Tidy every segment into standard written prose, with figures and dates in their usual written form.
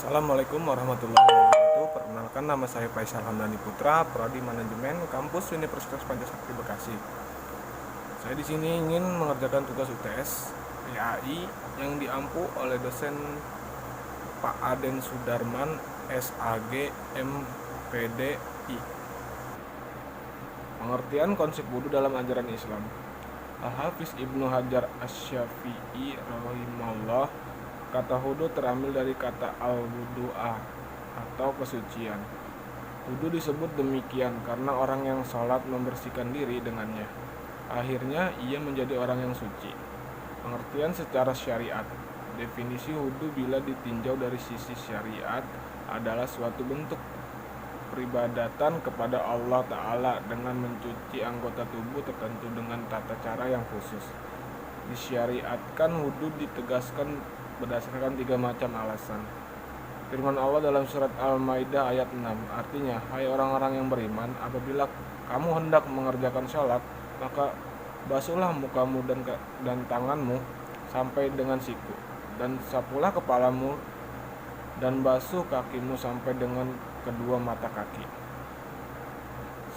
Assalamualaikum warahmatullahi wabarakatuh. Perkenalkan, nama saya Faisal Hamdani Putra, Prodi Manajemen Kampus Universitas Pancasakti Bekasi. Saya di sini ingin mengerjakan tugas UTS PAI yang diampu oleh dosen Pak Aden Sudarman, SAG, MPDI. Pengertian konsep wudu dalam ajaran Islam. Al-Hafiz Ibnu Hajar Asy-Syafi'i rahimahullah, kata wudu terambil dari kata al-wudu'ah atau kesucian. Wudu disebut demikian karena orang yang sholat membersihkan diri dengannya. Akhirnya ia menjadi orang yang suci. Pengertian secara syariat. Definisi wudu bila ditinjau dari sisi syariat adalah suatu bentuk peribadatan kepada Allah Ta'ala dengan mencuci anggota tubuh tertentu dengan tata cara yang khusus. Disyariatkan wudu ditegaskan berdasarkan 3 macam alasan. Firman Allah dalam surat Al-Maidah ayat 6, artinya, hai orang-orang yang beriman, apabila kamu hendak mengerjakan sholat, maka basuhlah mukamu dan tanganmu sampai dengan siku, dan sapulah kepalamu, dan basuh kakimu sampai dengan kedua mata kaki.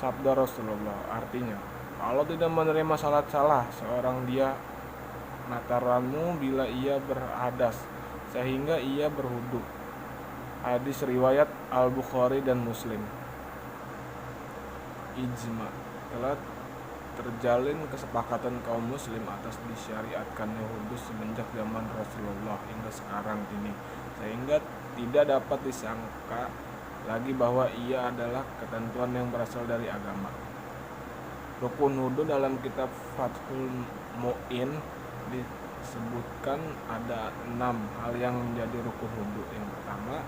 Sabda Rasulullah, artinya, Allah tidak menerima salat salah seorang dia nataranmu bila ia berhadas sehingga ia berwudu. Hadis riwayat Al-Bukhari dan Muslim. Ijma, telah terjalin kesepakatan kaum muslim atas disyariatkannya wudu semenjak zaman Rasulullah hingga sekarang ini, sehingga tidak dapat disangka lagi bahwa ia adalah ketentuan yang berasal dari agama. Rukun wudu dalam kitab Fathul Mu'in disebutkan ada 6 hal yang menjadi rukun wudu. Yang pertama,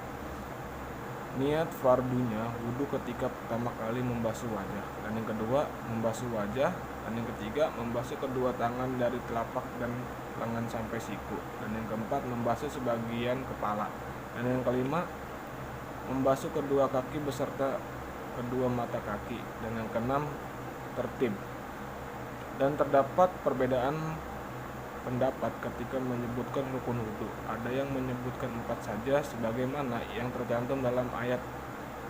niat fardunya wudu ketika pertama kali membasuh wajah, dan yang kedua membasuh wajah, dan yang ketiga membasuh kedua tangan dari telapak dan lengan sampai siku, dan yang keempat membasuh sebagian kepala, dan yang kelima membasuh kedua kaki beserta kedua mata kaki, dan yang keenam tertib. Dan terdapat perbedaan pendapat ketika menyebutkan rukun wudu. Ada yang menyebutkan 4 saja sebagaimana yang tercantum dalam ayat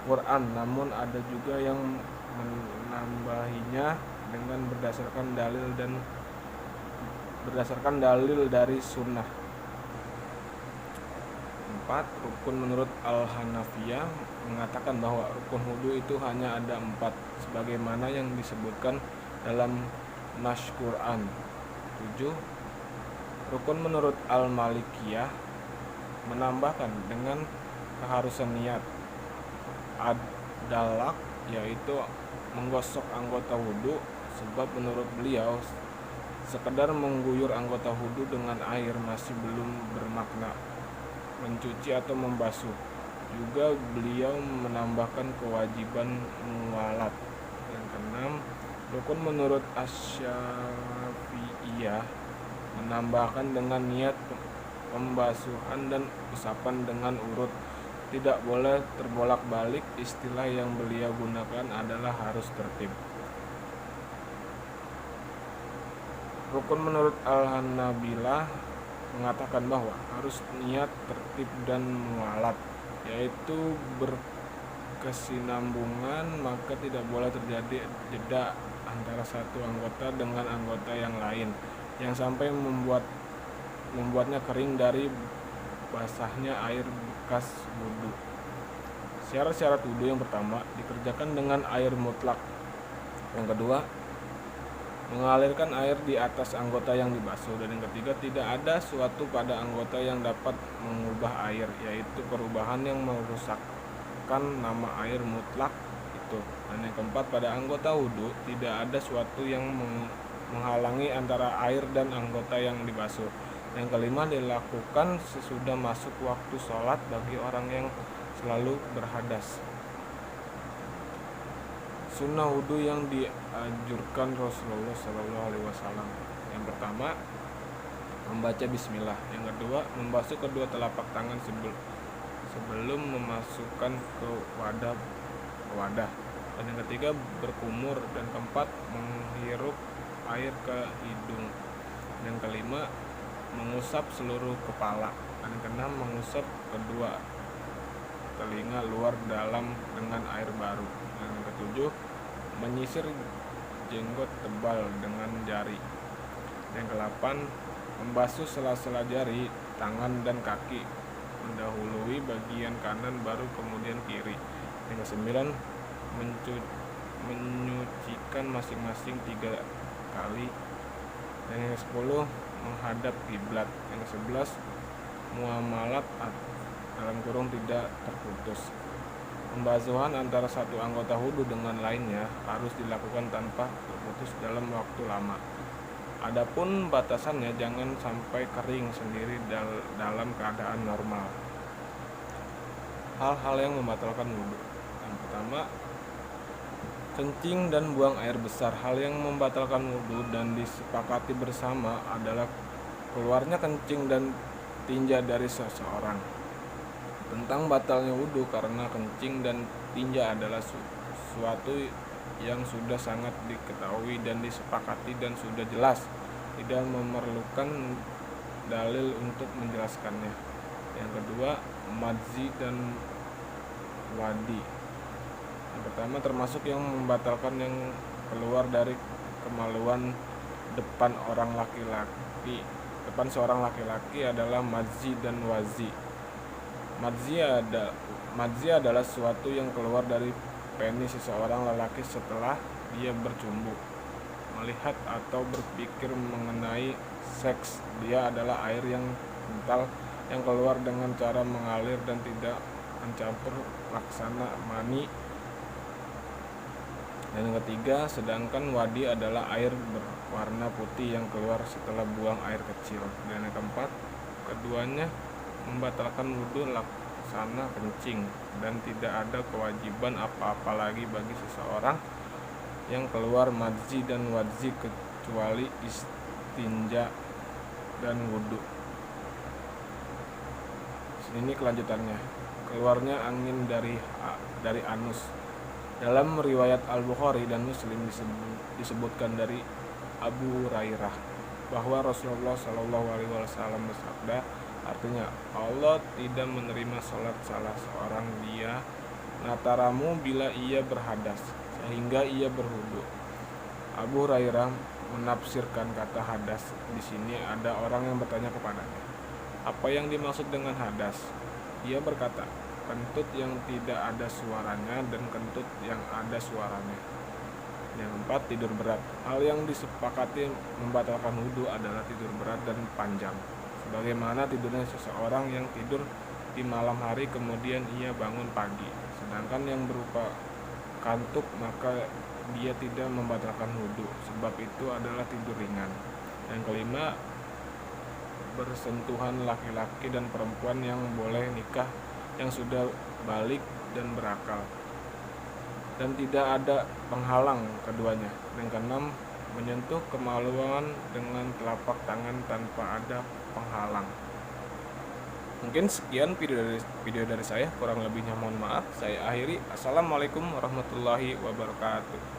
Quran, namun ada juga yang menambahinya dengan berdasarkan dalil dari sunnah. 4. Rukun menurut Al-Hanafiyah mengatakan bahwa rukun wudu itu hanya ada 4 sebagaimana yang disebutkan dalam Nash Quran. 7. Rukun menurut Al-Malikiyah menambahkan dengan keharusan niat ad-dalak, yaitu menggosok anggota wudu, sebab menurut beliau sekedar mengguyur anggota wudu dengan air masih belum bermakna mencuci atau membasuh. Juga beliau menambahkan kewajiban muwalat. Yang keenam, rukun menurut Asy-Syafi'iyah menambahkan dengan niat pembasuhan dan usapan dengan urut. Tidak boleh terbolak-balik. Istilah yang beliau gunakan adalah harus tertib. Rukun menurut Al-Hanabilah mengatakan bahwa harus niat tertib dan muwalat, yaitu berkesinambungan, maka tidak boleh terjadi jeda antara satu anggota dengan anggota yang lain yang sampai membuatnya kering dari basahnya air bekas wudu. Syarat-syarat wudu yang pertama, dikerjakan dengan air mutlak. Yang kedua, mengalirkan air di atas anggota yang dibasuh, dan yang ketiga, tidak ada suatu pada anggota yang dapat mengubah air, yaitu perubahan yang merusakkan nama air mutlak itu. Dan yang keempat, pada anggota wudu tidak ada suatu yang menghalangi antara air dan anggota yang dibasuh. Yang kelima, dilakukan sesudah masuk waktu sholat bagi orang yang selalu berhadas. Sunnah wudu yang dianjurkan Rasulullah SAW. Yang pertama, membaca bismillah. Yang kedua, membasuh kedua telapak tangan sebelum memasukkan ke wadah. Dan yang ketiga, berkumur. Dan keempat, menghirup air ke hidung. Dan yang kelima, mengusap seluruh kepala. Dan yang keenam, mengusap kedua telinga luar dalam dengan air baru. Yang ketujuh, menyisir jenggot tebal dengan jari. Yang ke-8, membasuh sela-sela jari, tangan dan kaki, mendahului bagian kanan baru kemudian kiri. Yang ke-9, menyucikan masing-masing 3 kali. Dan yang ke-10, menghadap kiblat. Yang ke-11, muamalat dalam kurung tidak terputus. Pembasuhan antara satu anggota wudu dengan lainnya harus dilakukan tanpa terputus dalam waktu lama. Adapun batasannya jangan sampai kering sendiri dalam keadaan normal. Hal-hal yang membatalkan wudu. Yang pertama, kencing dan buang air besar. Hal yang membatalkan wudu dan disepakati bersama adalah keluarnya kencing dan tinja dari seseorang. Tentang batalnya wudu karena kencing dan tinja adalah suatu yang sudah sangat diketahui dan disepakati dan sudah jelas, tidak memerlukan dalil untuk menjelaskannya. Yang kedua, madzi dan wadi. Yang pertama, termasuk yang membatalkan yang keluar dari kemaluan depan seorang laki-laki adalah madzi dan wazi. Madzi adalah sesuatu yang keluar dari penis seseorang lelaki setelah dia bercumbu, melihat atau berpikir mengenai seks. Dia adalah air yang kental yang keluar dengan cara mengalir dan tidak mencampur laksana mani. Dan yang ketiga, sedangkan wadi adalah air berwarna putih yang keluar setelah buang air kecil. Dan yang keempat, keduanya membatalkan wudu laksana kencing, dan tidak ada kewajiban apa-apa lagi bagi seseorang yang keluar madzi dan wadzi kecuali istinja dan wudu. Ini kelanjutannya. Keluarnya angin dari anus. Dalam riwayat Al-Bukhari dan Muslim disebutkan dari Abu Hurairah bahwa Rasulullah SAW bersabda, artinya Allah tidak menerima sholat salah seorang dia antaramu bila ia berhadas sehingga ia berwudu. Abu Hurairah menafsirkan kata hadas di sini. Ada orang yang bertanya kepadanya, apa yang dimaksud dengan hadas? Dia berkata, kentut yang tidak ada suaranya dan kentut yang ada suaranya. Yang keempat, tidur berat. Hal yang disepakati membatalkan wudu adalah tidur berat dan panjang, sebagaimana tidurnya seseorang yang tidur di malam hari kemudian ia bangun pagi. Sedangkan yang berupa kantuk maka dia tidak membatalkan wudu, sebab itu adalah tidur ringan. Yang kelima, bersentuhan laki-laki dan perempuan yang boleh nikah yang sudah balik dan berakal, dan tidak ada penghalang keduanya. Yang keenam, menyentuh kemaluan dengan telapak tangan tanpa ada penghalang. Mungkin sekian video dari saya, kurang lebihnya mohon maaf. Saya akhiri. Assalamualaikum warahmatullahi wabarakatuh.